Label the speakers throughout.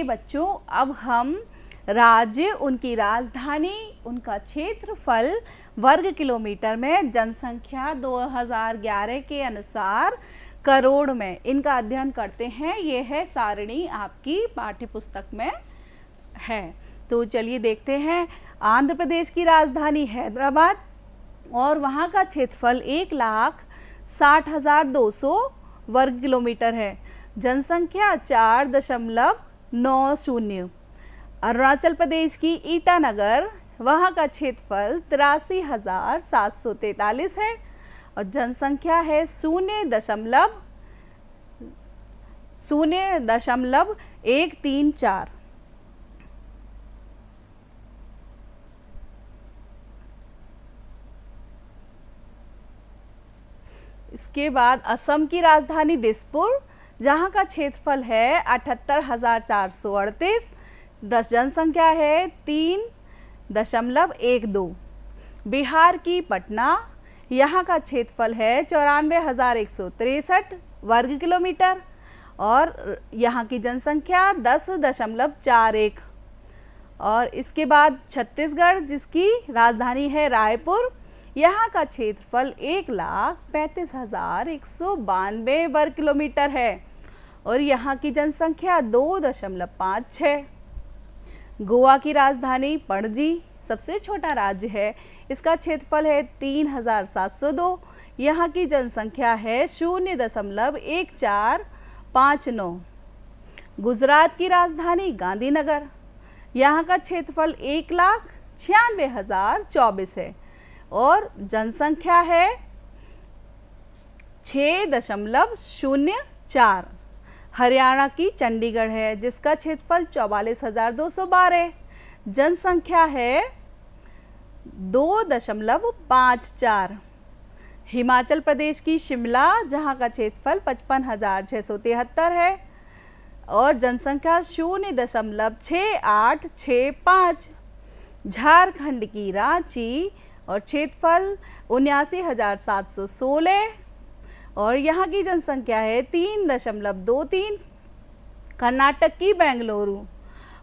Speaker 1: बच्चों, अब हम राज्य, उनकी राजधानी, उनका क्षेत्रफल वर्ग किलोमीटर में, जनसंख्या 2011 के अनुसार करोड़ में, इनका अध्ययन करते हैं। ये है सारणी आपकी पाठ्य पुस्तक में है। तो चलिए देखते हैं। आंध्र प्रदेश की राजधानी हैदराबाद और वहाँ का क्षेत्रफल 1,60,200 वर्ग किलोमीटर है। जनसंख्या 4.90। अरुणाचल प्रदेश की ईटानगर, वहाँ का क्षेत्रफल 83,743 है और जनसंख्या है 0.134। इसके बाद असम की राजधानी दिसपुर, जहाँ का क्षेत्रफल है 78,438, जनसंख्या है 3.12। बिहार की पटना, यहाँ का क्षेत्रफल है 94,163 वर्ग किलोमीटर और यहाँ की जनसंख्या 10.41। और इसके बाद छत्तीसगढ़, जिसकी राजधानी है रायपुर, यहाँ का क्षेत्रफल 1,35,192 वर्ग किलोमीटर है और यहाँ की जनसंख्या 2.56। गोवा की राजधानी पणजी सबसे छोटा राज्य है, इसका क्षेत्रफल है 3,702, यहाँ की जनसंख्या है 0.1459। गुजरात की राजधानी गांधीनगर, यहाँ का क्षेत्रफल 1,96,024 है और जनसंख्या है 6.04। हरियाणा की चंडीगढ़ है, जिसका क्षेत्रफल 44,212, जनसंख्या है 2.54। हिमाचल प्रदेश की शिमला, जहाँ का क्षेत्रफल 55,673 है और जनसंख्या 0.6865। झारखंड की रांची और क्षेत्रफल 79,716 और यहाँ की जनसंख्या है 3.23। कर्नाटक की बेंगलुरु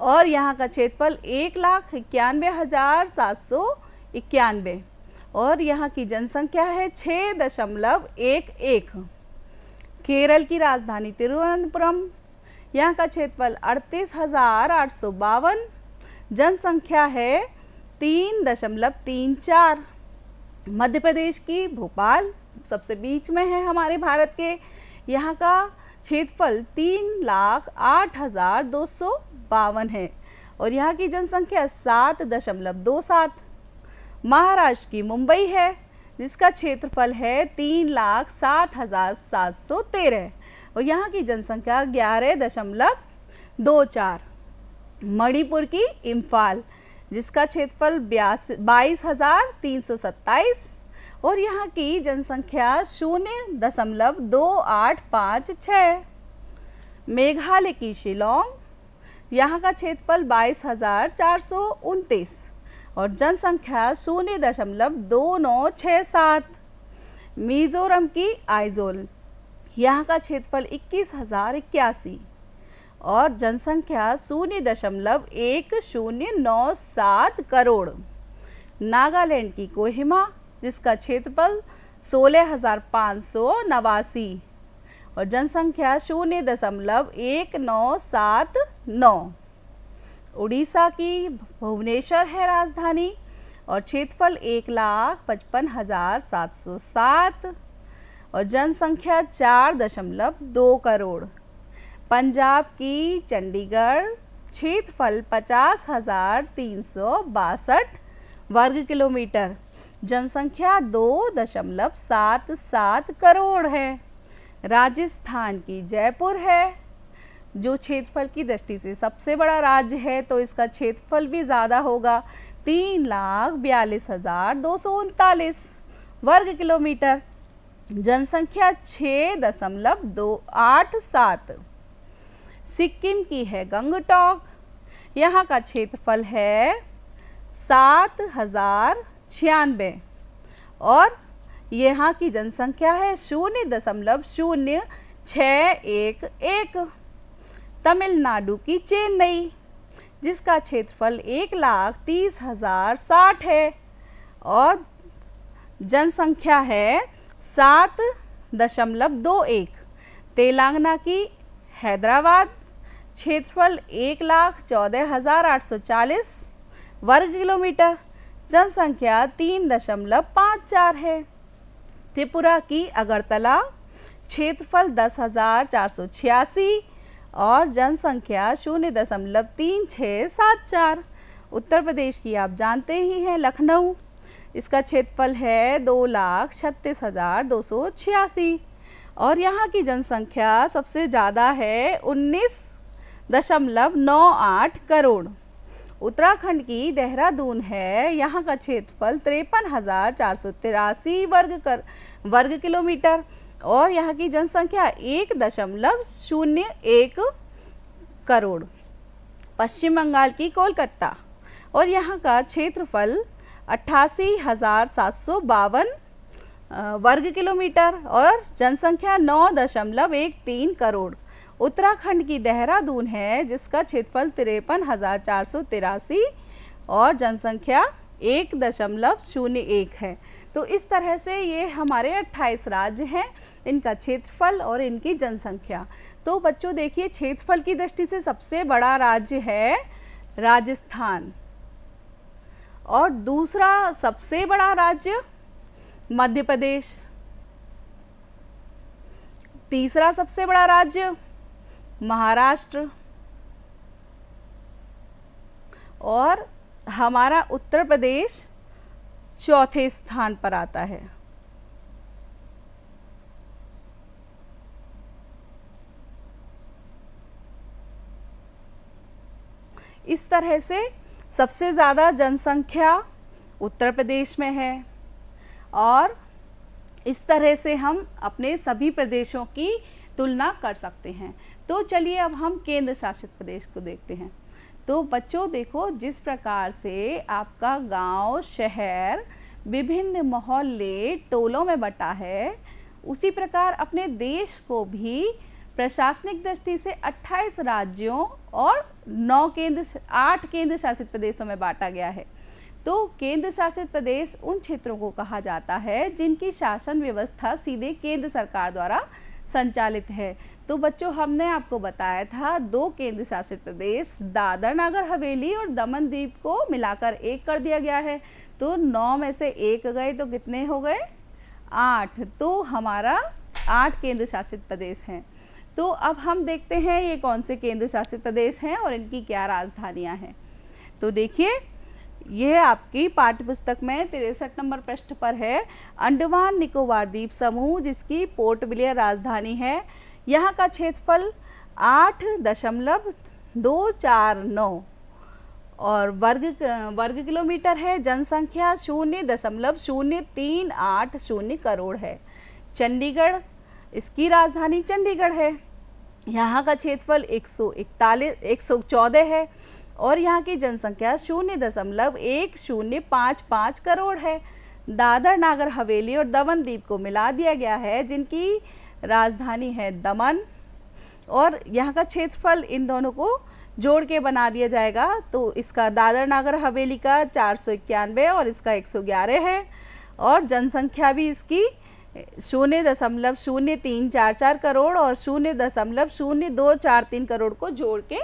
Speaker 1: और यहाँ का क्षेत्रफल 1,91,791 और यहाँ की जनसंख्या है 6.11। केरल की राजधानी तिरुवनंतपुरम, यहाँ का क्षेत्रफल 38,852, जनसंख्या है 3.34। मध्य प्रदेश की भोपाल सबसे बीच में है हमारे भारत के, यहाँ का क्षेत्रफल 3,08,252 है और यहाँ की जनसंख्या 7.27। महाराष्ट्र की मुंबई है, जिसका क्षेत्रफल है 3,07,713 और यहाँ की जनसंख्या 11.24। मणिपुर की इम्फाल, जिसका क्षेत्रफल 22,327 और यहाँ की जनसंख्या 0.2856। मेघालय की शिलोंग, यहाँ का क्षेत्रफल 22,429 और जनसंख्या 0.2967। मिजोरम की आइजोल, यहाँ का क्षेत्रफल 21,081 और जनसंख्या 0.1097 करोड़। नागालैंड की कोहिमा, जिसका क्षेत्रफल 16,589 और जनसंख्या 0.1979। उड़ीसा की भुवनेश्वर है राजधानी और क्षेत्रफल 1,55,707 और जनसंख्या 4.2 करोड़। पंजाब की चंडीगढ़, क्षेत्रफल 50,362 वर्ग किलोमीटर, जनसंख्या 2.77 करोड़ है। राजस्थान की जयपुर है, जो क्षेत्रफल की दृष्टि से सबसे बड़ा राज्य है, तो इसका क्षेत्रफल भी ज़्यादा होगा, 3,42,239 वर्ग किलोमीटर, जनसंख्या 6.287। सिक्किम की है गंगटोक, यहाँ का क्षेत्रफल है 7,096 और यहाँ की जनसंख्या है 0.0611। तमिलनाडु की चेन्नई, जिसका क्षेत्रफल 1,30,060 है और जनसंख्या है 7.21। तेलंगाना की हैदराबाद, क्षेत्रफल 1,14,840 वर्ग किलोमीटर, जनसंख्या 3.54 है। त्रिपुरा की अगरतला, क्षेत्रफल 10,486 और जनसंख्या 0.3674। उत्तर प्रदेश की आप जानते ही हैं लखनऊ, इसका क्षेत्रफल है 2,36,286 और यहाँ की जनसंख्या सबसे ज़्यादा है 19.98 करोड़। उत्तराखंड की देहरादून है, यहाँ का क्षेत्रफल 53,483 वर्ग किलोमीटर और यहाँ की जनसंख्या 1.01 करोड़। पश्चिम बंगाल की कोलकाता और यहाँ का क्षेत्रफल 88,752 वर्ग किलोमीटर और जनसंख्या 9.13 करोड़। उत्तराखंड की देहरादून है, जिसका क्षेत्रफल 53,483 और जनसंख्या 1.01 है। तो इस तरह से ये हमारे 28 राज्य हैं, इनका क्षेत्रफल और इनकी जनसंख्या। तो बच्चों देखिए, क्षेत्रफल की दृष्टि से सबसे बड़ा राज्य है राजस्थान और दूसरा सबसे बड़ा राज्य मध्य प्रदेश, तीसरा सबसे बड़ा राज्य महाराष्ट्र और हमारा उत्तर प्रदेश चौथे स्थान पर आता है। इस तरह से सबसे ज़्यादा जनसंख्या उत्तर प्रदेश में है और इस तरह से हम अपने सभी प्रदेशों की तुलना कर सकते हैं। तो चलिए अब हम केंद्र शासित प्रदेश को देखते हैं। तो बच्चों देखो, जिस प्रकार से आपका गांव, शहर विभिन्न मोहल्ले, टोलों में बटा है, उसी प्रकार अपने देश को भी प्रशासनिक दृष्टि से 28 राज्यों और 8 केंद्र शासित प्रदेशों में बांटा गया है। तो केंद्र शासित प्रदेश उन क्षेत्रों को कहा जाता है जिनकी शासन व्यवस्था सीधे केंद्र सरकार द्वारा संचालित है। तो बच्चों, हमने आपको बताया था 2 केंद्र शासित प्रदेश दादर नगर हवेली और दमन दीव को मिलाकर 1 कर दिया गया है। तो 9 में से 1 गए तो कितने हो गए? 8। तो हमारा 8 केंद्र शासित प्रदेश हैं। तो अब हम देखते हैं ये कौन से केंद्र शासित प्रदेश हैं और इनकी क्या राजधानियां हैं। तो देखिए, यह आपकी पाठ्यपुस्तक में 63 नंबर पृष्ठ पर है। अंडमान निकोबार द्वीप समूह, जिसकी पोर्ट ब्लेयर राजधानी है, यहाँ का क्षेत्रफल 8.249 और वर्ग किलोमीटर है। जनसंख्या 0.0380 करोड़ है। चंडीगढ़, इसकी राजधानी चंडीगढ़ है, यहाँ का क्षेत्रफल 114 है और यहाँ की जनसंख्या 0.1055 करोड़ है। दादर नागर हवेली और दमन द्वीप को मिला दिया गया है, जिनकी राजधानी है दमन और यहाँ का क्षेत्रफल इन दोनों को जोड़ के बना दिया जाएगा। तो इसका दादर नागर हवेली का 491 और इसका 111 है और जनसंख्या भी इसकी 0.0344 करोड़ और 0.0243 करोड़ को जोड़ के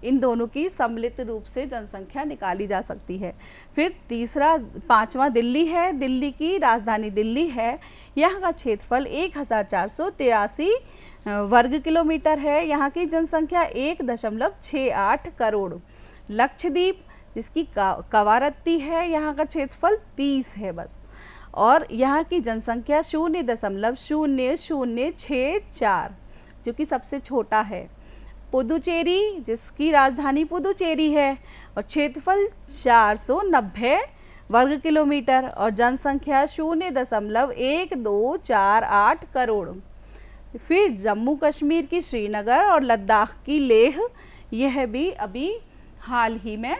Speaker 1: इन दोनों की सम्मिलित रूप से जनसंख्या निकाली जा सकती है। फिर पांचवा दिल्ली है। दिल्ली की राजधानी दिल्ली है, यहाँ का क्षेत्रफल 1483 वर्ग किलोमीटर है। यहाँ की जनसंख्या 1.68 करोड़। लक्षद्वीप, जिसकी कवारत्ती है, यहाँ का क्षेत्रफल 30 है बस और यहाँ की जनसंख्या 0.0064 जो कि सबसे छोटा है। पुदुचेरी, जिसकी राजधानी पुदुचेरी है और क्षेत्रफल 490 वर्ग किलोमीटर और जनसंख्या 0.1248 करोड़। फिर जम्मू कश्मीर की श्रीनगर और लद्दाख की लेह, यह भी अभी हाल ही में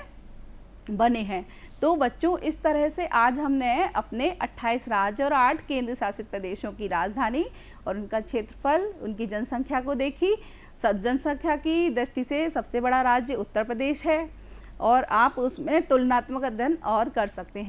Speaker 1: बने हैं। तो बच्चों, इस तरह से आज हमने अपने 28 राज्य और 8 केंद्र शासित प्रदेशों की राजधानी और उनका क्षेत्रफल, उनकी जनसंख्या को देखी। जनसंख्या की दृष्टि से सबसे बड़ा राज्य उत्तर प्रदेश है और आप उसमें तुलनात्मक अध्ययन और कर सकते हैं।